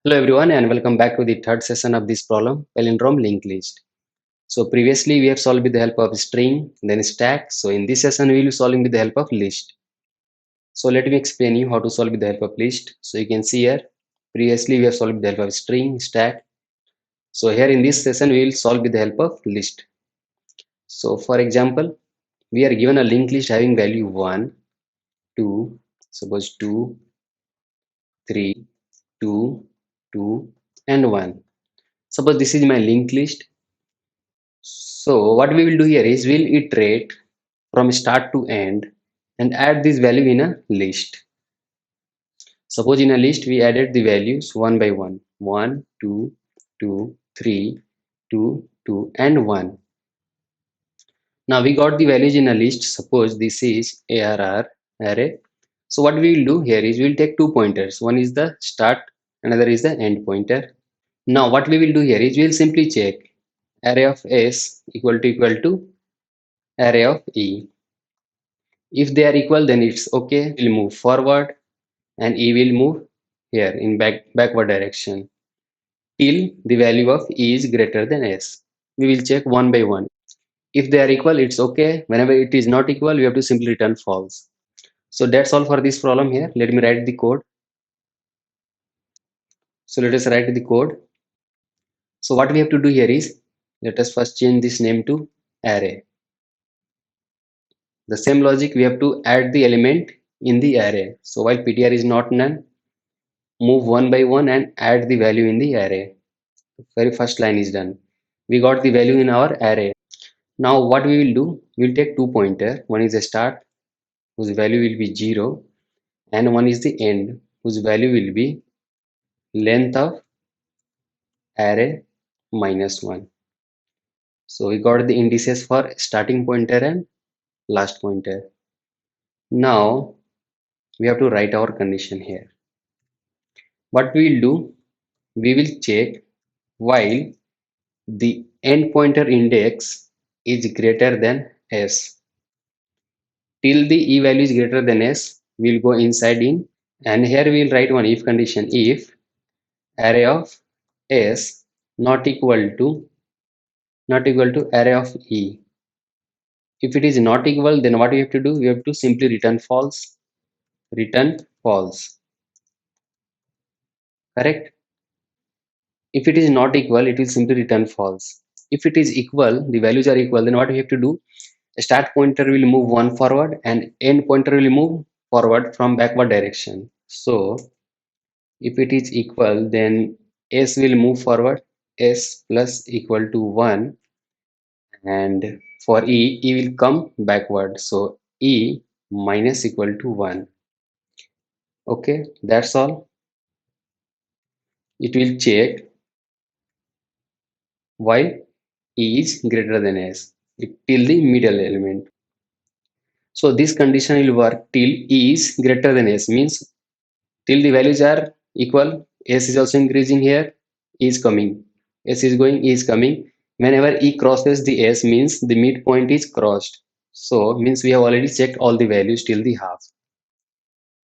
Hello everyone and welcome back to the third session of this problem, Palindrome Linked List. So previously we have solved with the help of string, then stack. So in this session we will be solving with the help of list. So let me explain you how to solve with the help of list. So you can see here, previously we have solved with the help of string, stack. So here in this session we will solve with the help of list. So for example, we are given a linked list having value 1, 2, suppose 2, 3, 2, 2 and 1. Suppose this is my linked list. So what we will do here is we'll iterate from start to end and add this value in a list. Suppose in a list we added the values one by one. 1, 2, 2, 3, 2, 2 and 1. Now we got the values in a list. Suppose this is ARR array. So what we will do here is we'll take two pointers. One is the start, another is the end pointer. Now what we will do here is we'll simply check array of S equal to array of E. If they are equal, then it's okay. We'll move forward and E will move here in backward direction till the value of E is greater than S. We will check one by one. If they are equal, it's okay. Whenever it is not equal, we have to simply return false. So that's all for this problem here. Let me write the code. So let us write the code. So what we have to do here is, let us first change this name to array. The same logic, we have to add the element in the array. So while ptr is not none, move one by one and add the value in the array. Very first line is done. We got the value in our array. Now what we will do, we'll take two pointer. One is the start whose value will be 0 and one is the end whose value will be length of array minus 1. So we got the indices for starting pointer and last pointer. Now we have to write our condition here. What we will do, we will check while the end pointer index is greater than s. Till the e value is greater than s, we'll go inside in, and here we'll write one if condition. If array of s not equal to array of e. If it is not equal, then what we have to do, we have to simply return false. Return false. Correct? If it is not equal, it will simply return false. If it is equal, the values are equal, then what we have to do, start pointer will move one forward and end pointer will move forward from backward direction. So if it is equal, then s will move forward, s plus equal to 1, and for e will come backward, so e minus equal to 1. Okay, that's all. It will check while e is greater than s till the middle element. So this condition will work till e is greater than s, means till the values are equal. S is also increasing here, e is coming, s is going, e is coming. Whenever e crosses the s, means the midpoint is crossed. So means we have already checked all the values till the half.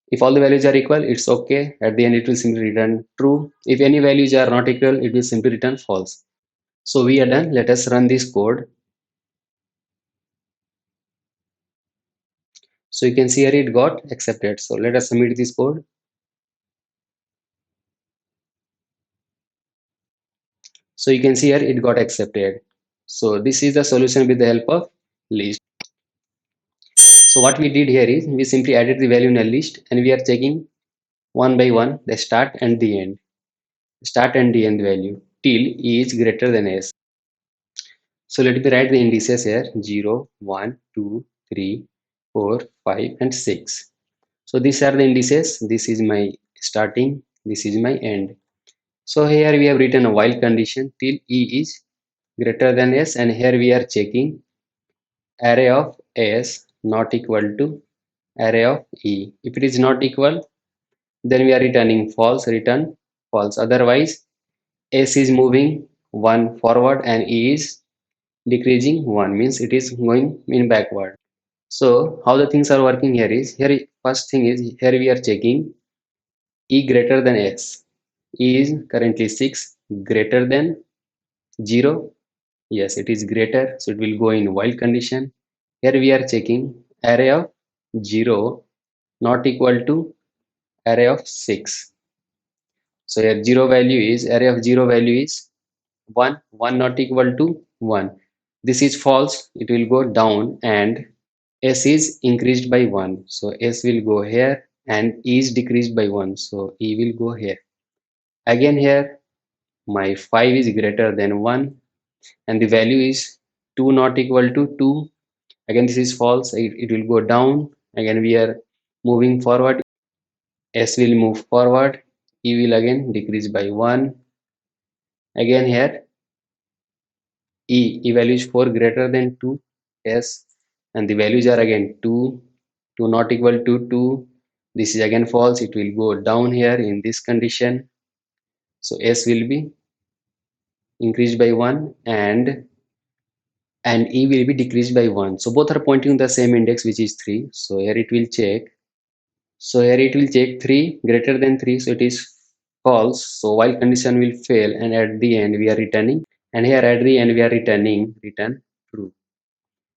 If all the values are equal, it's okay. At the end it will simply return true. If any values are not equal, it will simply return false. So we are done. Let us run this code. So you can see here it got accepted. So let us submit this code. So you can see here it got accepted. So this is the solution with the help of list. So what we did here is we simply added the value in a list and we are checking one by one the start and the end. Start and the end value till e is greater than s. So let me write the indices here 0, 1, 2, 3, 4, 5 and 6. So these are the indices. This is my starting, this is my end. So here we have written a while condition till e is greater than s, and here we are checking array of s not equal to array of e. If it is not equal, then we are returning false, return false. Otherwise s is moving 1 forward and e is decreasing 1, means it is going in backward. So how the things are working here is, here first thing is here we are checking e greater than s. Is currently 6 greater than 0? Yes, it is greater, so it will go in while condition. Here we are checking array of 0 not equal to array of 6. So here 0 value is array of 0 value is 1, 1 not equal to 1. This is false, it will go down and s is increased by 1. So s will go here and e is decreased by 1. So e will go here. Again here my 5 is greater than 1 and the value is 2 not equal to 2. Again this is false, it will go down. Again we are moving forward, s will move forward, e will again decrease by 1. Again here e value is 4 greater than 2, yes, and the values are again 2, 2 not equal to 2. This is again false, it will go down here in this condition. So s will be increased by 1 and e will be decreased by 1. So both are pointing the same index, which is 3. So here it will check. So here it will check 3 greater than 3. So it is false. So while condition will fail and at the end we are returning. And here at the end we are return true.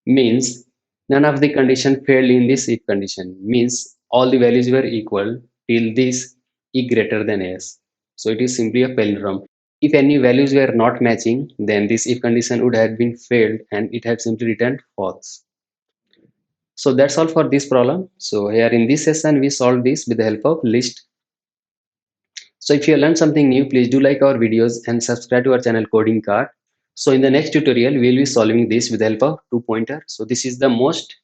Means none of the condition failed in this if condition. Means all the values were equal till this e greater than s. So it is simply a palindrome. If any values were not matching, then this if condition would have been failed and it had simply returned false. So that's all for this problem. So here in this session, we solved this with the help of list. So if you learned something new, please do like our videos and subscribe to our channel Coding Card. So in the next tutorial, we will be solving this with the help of two pointer. So this is the most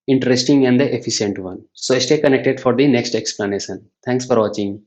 interesting and the efficient one. So stay connected for the next explanation. Thanks for watching.